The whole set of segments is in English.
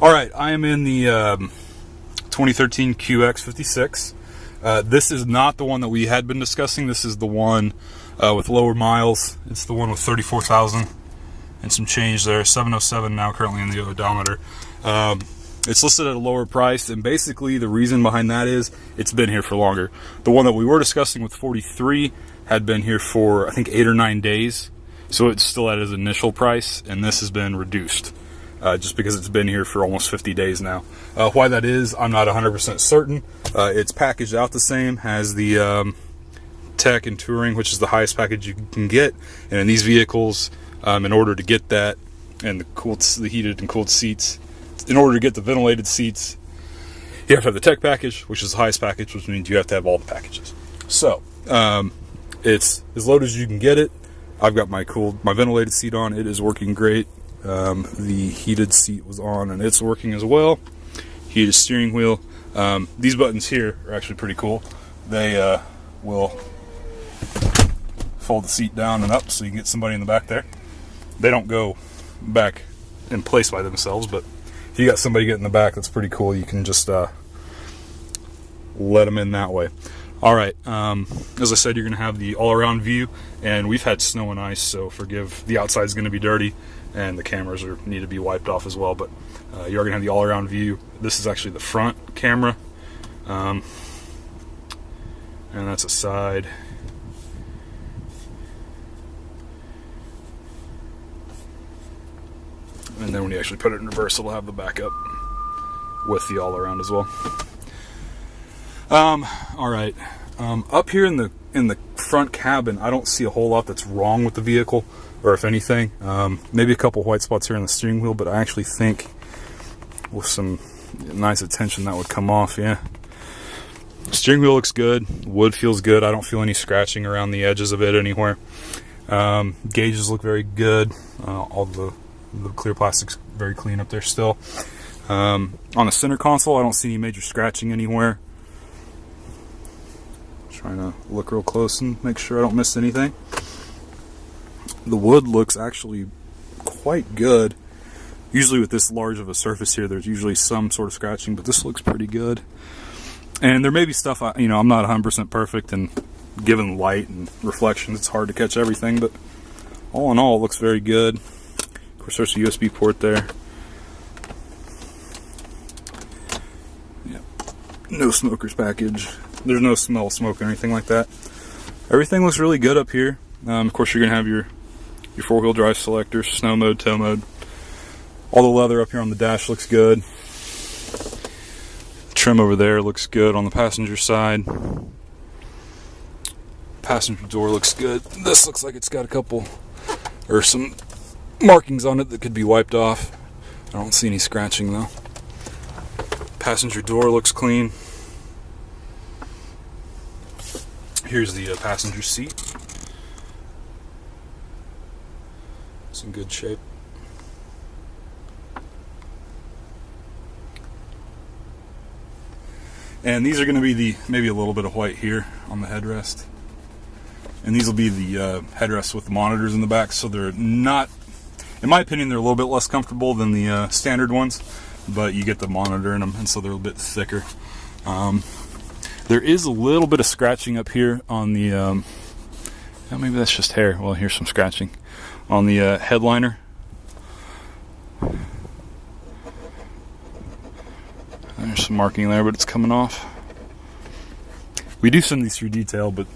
All right, I am in the 2013 QX56. This is not the one that we had been discussing. This is the one with lower miles. It's the one with 34,000 and some change there. 707 now currently in the odometer. It's listed at a lower price, and basically the reason behind that is it's been here for longer. The one that we were discussing with 43 had been here for, I think, 8 or 9 days. So it's still at its initial price, and this has been reduced. Just because it's been here for almost 50 days now. Why that is, I'm not 100% certain. It's packaged out the same, has the Tech and Touring, which is the highest package you can get. And in these vehicles, in order to get that, and the heated and cooled seats, in order to get the ventilated seats, you have to have the Tech package, which is the highest package, which means you have to have all the packages. So, it's as low as you can get it. I've got my ventilated seat on. It is working great. The heated seat was on and it's working as well. Heated steering wheel. These buttons here are actually pretty cool. They will fold the seat down and up so you can get somebody in the back there. They don't go back in place by themselves, but if you got somebody getting in the back, that's pretty cool. You can just let them in that way. All right, as I said, you're going to have the all-around view, and we've had snow and ice, so forgive, the outside's going to be dirty, and the cameras need to be wiped off as well, but you are going to have the all-around view. This is actually the front camera, and that's a side. And then when you actually put it in reverse, it'll have the backup with the all-around as well. All right. Up here in the front cabin, I don't see a whole lot that's wrong with the vehicle, or if anything, maybe a couple white spots here on the steering wheel, but I actually think with some nice attention that would come off. Yeah. Steering wheel looks good. Wood feels good. I don't feel any scratching around the edges of it anywhere. Gauges look very good. All the clear plastic's very clean up there still. On the center console, I don't see any major scratching anywhere. Trying to look real close and make sure I don't miss anything. The wood looks actually quite good. Usually with this large of a surface here, there's usually some sort of scratching, but this looks pretty good. And there may be stuff, I'm not 100% perfect, and given light and reflections, it's hard to catch everything, but all in all, it looks very good. Of course, there's a USB port there. Yep. No smoker's package. There's no smell of smoke or anything like that. Everything looks really good up here. Of course, you're going to have your four-wheel drive selector, snow mode, tow mode. All the leather up here on the dash looks good. Trim over there looks good on the passenger side. Passenger door looks good. This looks like it's got some markings on it that could be wiped off. I don't see any scratching though. Passenger door looks clean. Here's the passenger seat. It's in good shape. And these are going to be maybe a little bit of white here on the headrest. And these will be the headrests with the monitors in the back, so they're not, in my opinion, they're a little bit less comfortable than the standard ones, but you get the monitor in them, and so they're a bit thicker. There is a little bit of scratching up here on the, maybe that's just hair. Well, here's some scratching on the headliner. There's some marking there, but it's coming off. We do send these through detail, but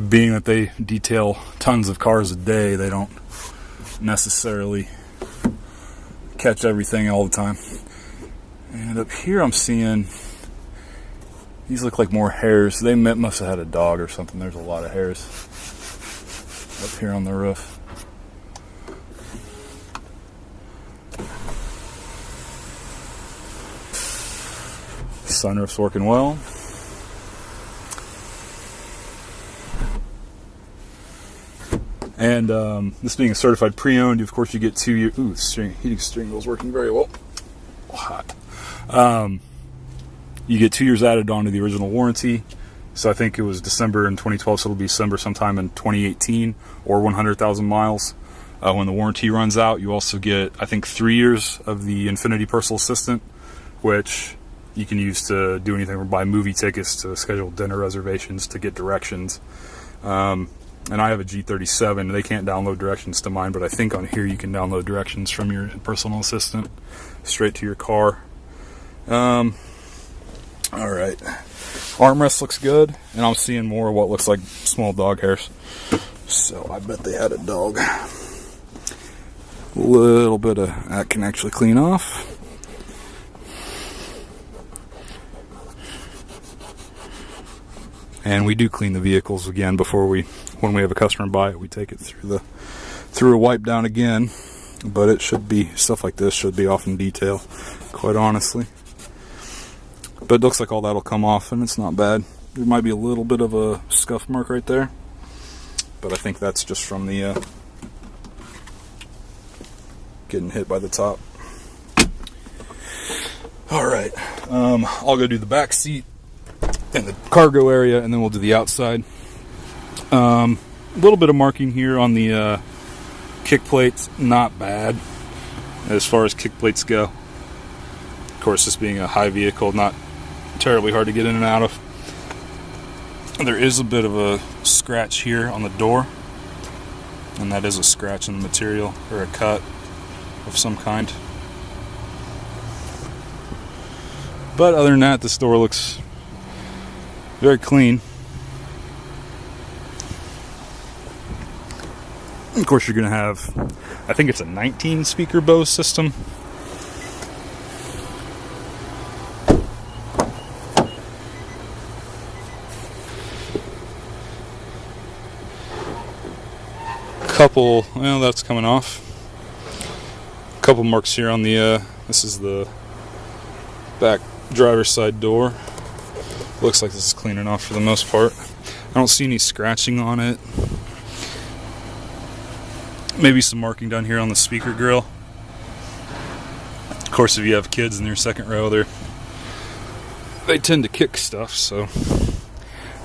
being that they detail tons of cars a day, they don't necessarily catch everything all the time. And up here I'm seeing, these look like more hairs. They must have had a dog or something. There's a lot of hairs up here on the roof. Sunroof's working well. And this being a certified pre-owned, of course you get 2 years. Ooh, heating steering wheel's working very well. Hot. You get 2 years added onto the original warranty. So I think it was December in 2012, so it'll be December sometime in 2018 or 100,000 miles. When the warranty runs out, you also get, I think, 3 years of the Infinity Personal Assistant, which you can use to do anything from buy movie tickets to schedule dinner reservations to get directions. And I have a G37. They can't download directions to mine, but I think on here you can download directions from your personal assistant straight to your car. All right. Armrest looks good, and I'm seeing more of what looks like small dog hairs. So I bet they had a dog. A little bit of that can actually clean off. And we do clean the vehicles again before when we have a customer buy it, we take it through a wipe down again. But it should be, stuff like this should be off in detail, quite honestly. But it looks like all that'll come off, and it's not bad. There might be a little bit of a scuff mark right there, but I think that's just from the getting hit by the top. All right, I'll go do the back seat and the cargo area, and then we'll do the outside. A little bit of marking here on the kick plates, not bad as far as kick plates go. Of course, this being a high vehicle, not terribly hard to get in and out of. There is a bit of a scratch here on the door, and that is a scratch in the material or a cut of some kind. But other than that, this door looks very clean. Of course, you're going to have, I think it's a 19 speaker Bose system. Couple, well, that's coming off. Couple marks here on the, this is the back driver's side door. Looks like this is cleaning off for the most part. I don't see any scratching on it. Maybe some marking down here on the speaker grill. Of course, if you have kids in your second row, they tend to kick stuff, so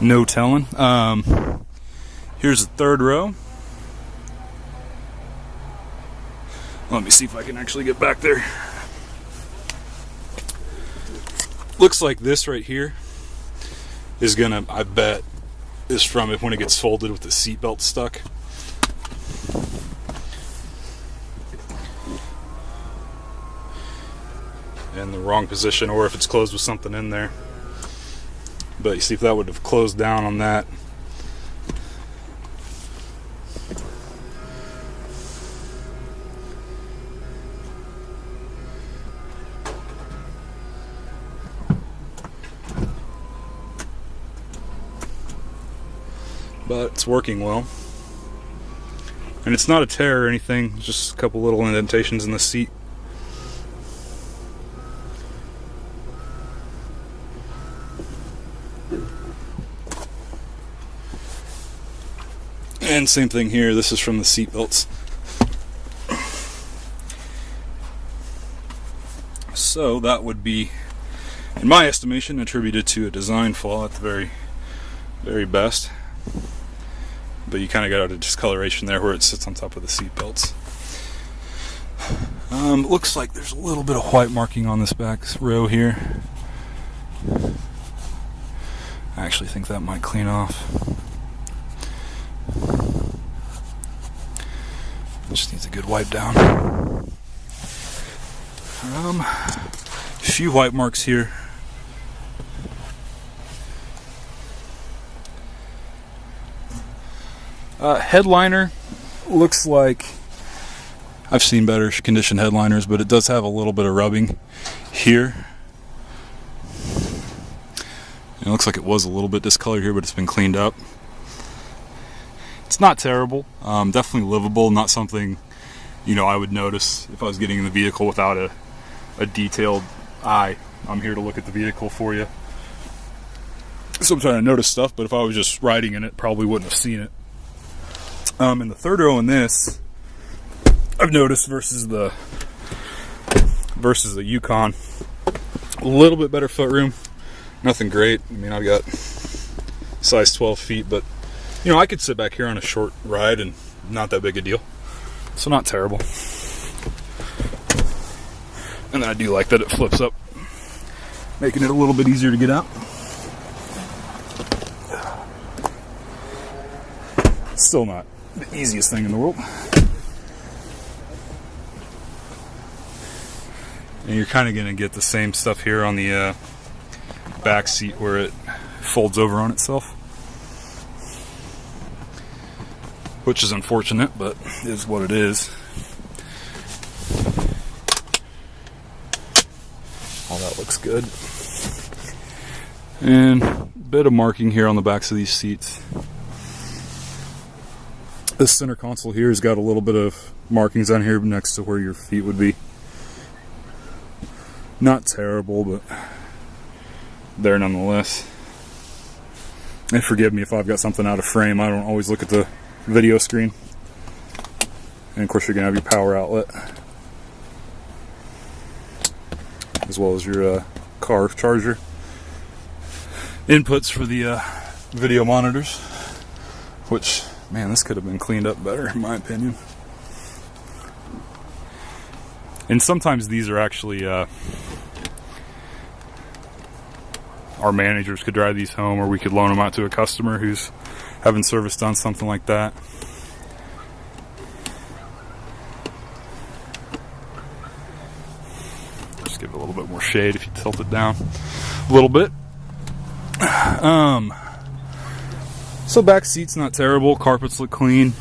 no telling. Here's the third row. Let me see if I can actually get back there. Looks like this right here is gonna, I bet, is from it when it gets folded with the seatbelt stuck. In the wrong position, or if it's closed with something in there. But you see, if that would have closed down on that, but it's working well. And it's not a tear or anything, it's just a couple little indentations in the seat. And same thing here, this is from the seat belts. So that would be, in my estimation, attributed to a design flaw at the very, very best. But you kind of got a discoloration there where it sits on top of the seat belts. Looks like there's a little bit of white marking on this back row here. I actually think that might clean off. Just needs a good wipe down. A few white marks here. Headliner looks like, I've seen better conditioned headliners, but it does have a little bit of rubbing here. It looks like it was a little bit discolored here, but it's been cleaned up. It's not terrible, definitely livable, not something, I would notice if I was getting in the vehicle without a detailed eye. I'm here to look at the vehicle for you. So I'm trying to notice stuff, but if I was just riding in it, probably wouldn't have seen it. In the third row in this, I've noticed versus the Yukon, a little bit better footroom. Nothing great. I mean, I've got size 12 feet, but I could sit back here on a short ride and not that big a deal. So not terrible. And then I do like that it flips up, making it a little bit easier to get out. Still not the easiest thing in the world. And you're kind of going to get the same stuff here on the back seat where it folds over on itself. Which is unfortunate, but is what it is. All that looks good. And a bit of marking here on the backs of these seats. This center console here has got a little bit of markings on here next to where your feet would be. Not terrible, but there nonetheless. And forgive me if I've got something out of frame. I don't always look at the video screen. And of course you're going to have your power outlet, as well as your car charger. Inputs for the video monitors, which, man, this could have been cleaned up better in my opinion. And sometimes these are actually our managers could drive these home, or we could loan them out to a customer who's having service done, something like that. Just give it a little bit more shade if you tilt it down a little bit. So back seat's not terrible, carpets look clean.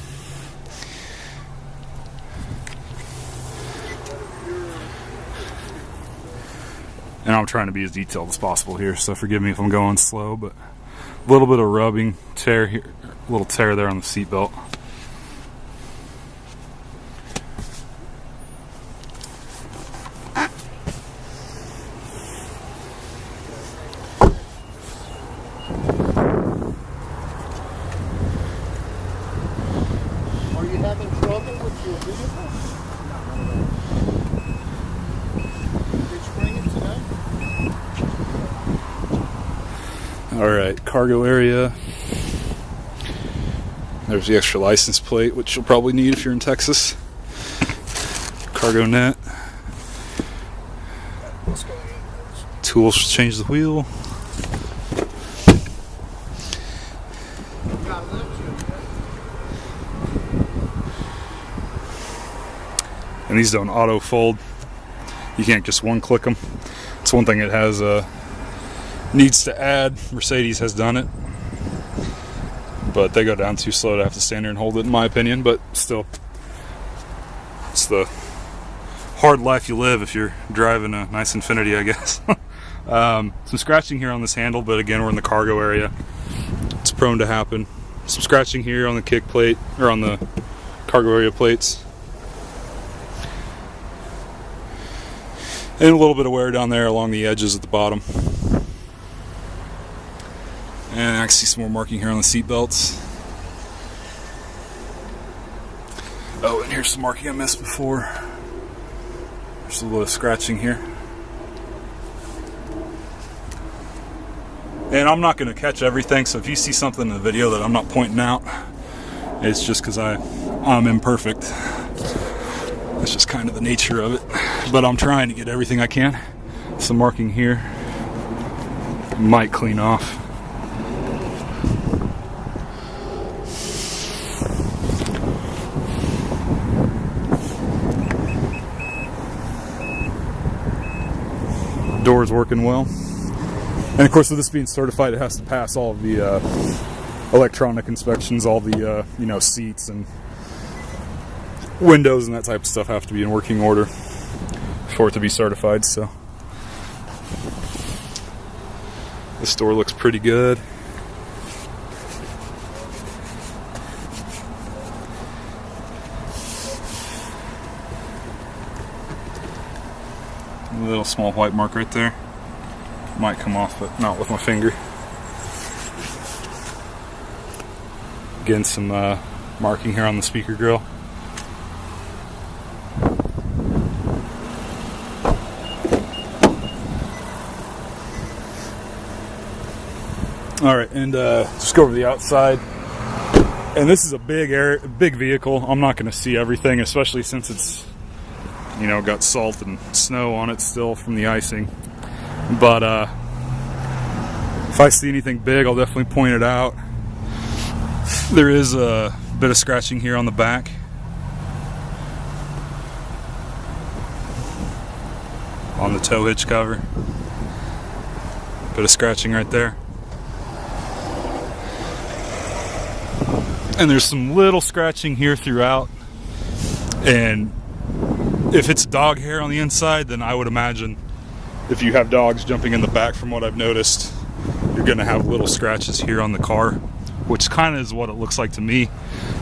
And I'm trying to be as detailed as possible here, so forgive me if I'm going slow, but a little bit of rubbing, tear here, a little tear there on the seat belt. Are you having trouble with your vehicle? Alright, cargo area. There's the extra license plate, which you'll probably need if you're in Texas. Cargo net. Tools to change the wheel. And these don't auto fold. You can't just one click them. It's one thing it has needs to add. Mercedes has done it, but they go down too slow to have to stand there and hold it, in my opinion. But still, it's the hard life you live if you're driving a nice Infiniti, I guess. Some scratching here on this handle, but again, we're in the cargo area. It's prone to happen. Some scratching here on the kick plate, or on the cargo area plates. And a little bit of wear down there along the edges at the bottom. And I can see some more marking here on the seat belts. Oh, and here's some marking I missed before. There's a little bit of scratching here. And I'm not going to catch everything, so if you see something in the video that I'm not pointing out, it's just because I'm imperfect. That's just kind of the nature of it. But I'm trying to get everything I can. Some marking here. Might clean off. Doors working well. And of course, with this being certified, it has to pass all of the electronic inspections. All the seats and windows and that type of stuff have to be in working order for it to be certified. So this door looks pretty good. A little small white mark right there. Might come off, but not with my finger. Again, some marking here on the speaker grill. Alright, and just go over the outside. And this is a big vehicle. I'm not going to see everything, especially since it's, you know, got salt and snow on it still from the icing. But if I see anything big, I'll definitely point it out. There is a bit of scratching here on the back. On the tow hitch cover. Bit of scratching right there. And there's some little scratching here throughout. And if it's dog hair on the inside, then I would imagine if you have dogs jumping in the back, from what I've noticed, you're going to have little scratches here on the car, which kind of is what it looks like to me.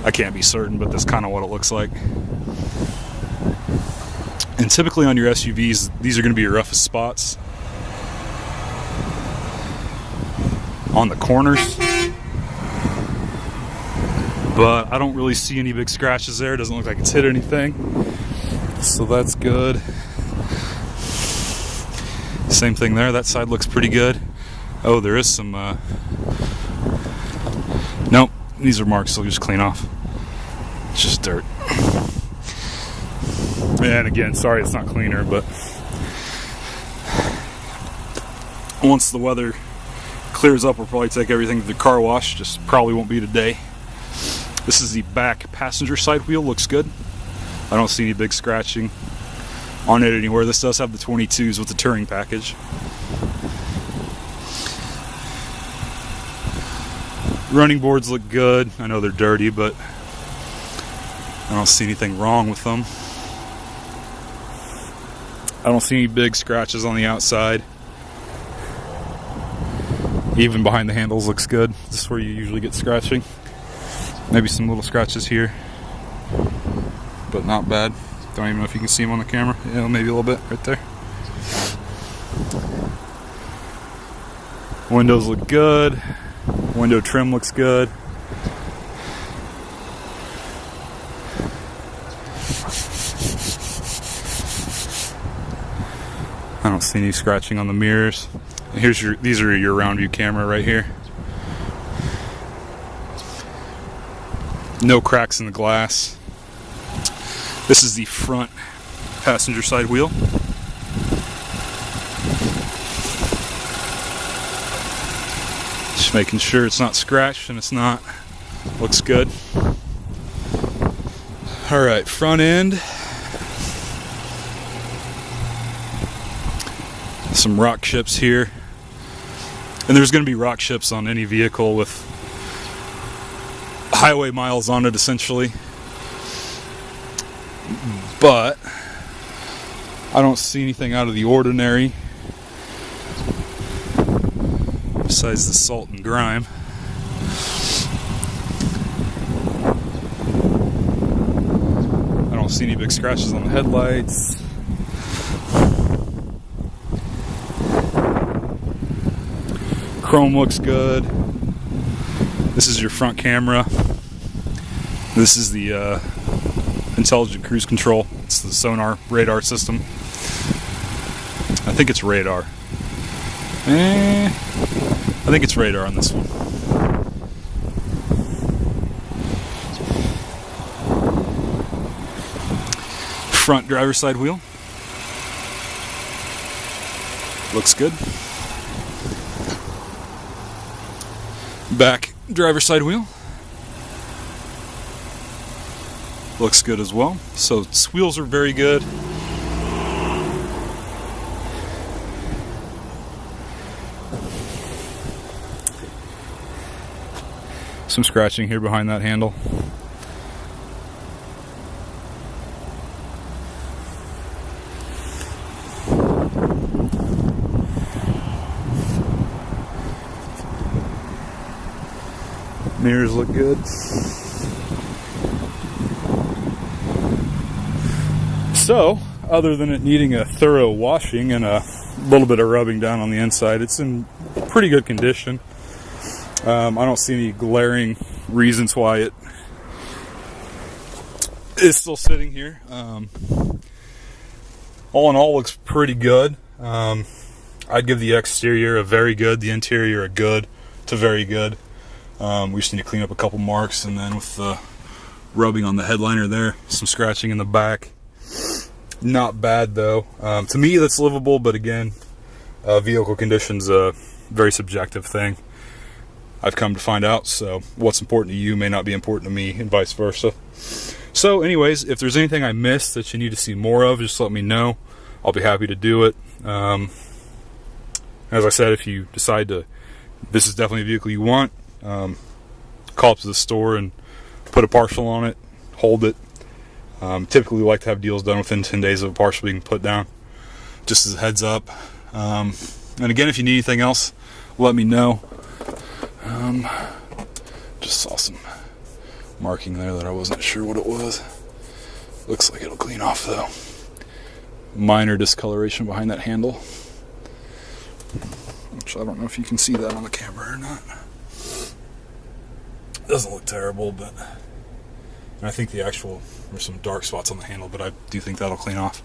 I can't be certain, but that's kind of what it looks like. And typically on your SUVs, these are going to be your roughest spots. On the corners. But I don't really see any big scratches there. It doesn't look like it's hit anything. So that's good. Same thing there. That side looks pretty good. Oh, there is some... Nope. These are marks, so we'll just clean off. It's just dirt. And again, sorry it's not cleaner, but... once the weather clears up, we'll probably take everything to the car wash. Just probably won't be today. This is the back passenger side wheel. Looks good. I don't see any big scratching on it anywhere. This does have the 22s with the touring package. Running boards look good. I know they're dirty, but I don't see anything wrong with them. I don't see any big scratches on the outside. Even behind the handles looks good. This is where you usually get scratching. Maybe some little scratches here, but not bad. Don't even know if you can see them on the camera. Yeah, maybe a little bit right there. Windows look good. Window trim looks good. I don't see any scratching on the mirrors. These are your round view camera right here. No cracks in the glass. This is the front passenger side wheel. Just making sure it's not scratched, and it's not. Looks good. Alright, front end. Some rock chips here. And there's going to be rock chips on any vehicle with highway miles on it, essentially. But I don't see anything out of the ordinary besides the salt and grime. I don't see any big scratches on the headlights. Chrome looks good. This is your front camera. This is the intelligent cruise control. It's the sonar radar system. I think it's radar. I think it's radar on this one. Front driver's side wheel. Looks good. Back driver's side wheel. Looks good as well. So wheels are very good. Some scratching here behind that handle. Mirrors look good. So, other than it needing a thorough washing and a little bit of rubbing down on the inside, it's in pretty good condition. I don't see any glaring reasons why it is still sitting here. All in all, looks pretty good. I'd give the exterior a very good, the interior a good to very good. We just need to clean up a couple marks, and then with the rubbing on the headliner there, some scratching in the back. Not bad though. To me that's livable, but again, vehicle condition's a very subjective thing, I've come to find out, so what's important to you may not be important to me, and vice versa. So anyways, if there's anything I missed that you need to see more of, just let me know. I'll be happy to do it. As I said, if you decide this is definitely a vehicle you want, call up to the store and put a partial on it, hold it. Typically we like to have deals done within 10 days of a partial being put down, just as a heads up. And again, if you need anything else, let me know. Just saw some marking there that I wasn't sure what it was. Looks like it'll clean off though. Minor discoloration behind that handle, which I don't know if you can see that on the camera or not. Doesn't look terrible, but I think there's some dark spots on the handle, but I do think that'll clean off.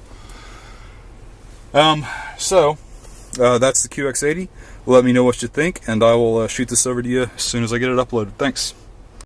So that's the QX80. Let me know what you think, and I will shoot this over to you as soon as I get it uploaded. Thanks.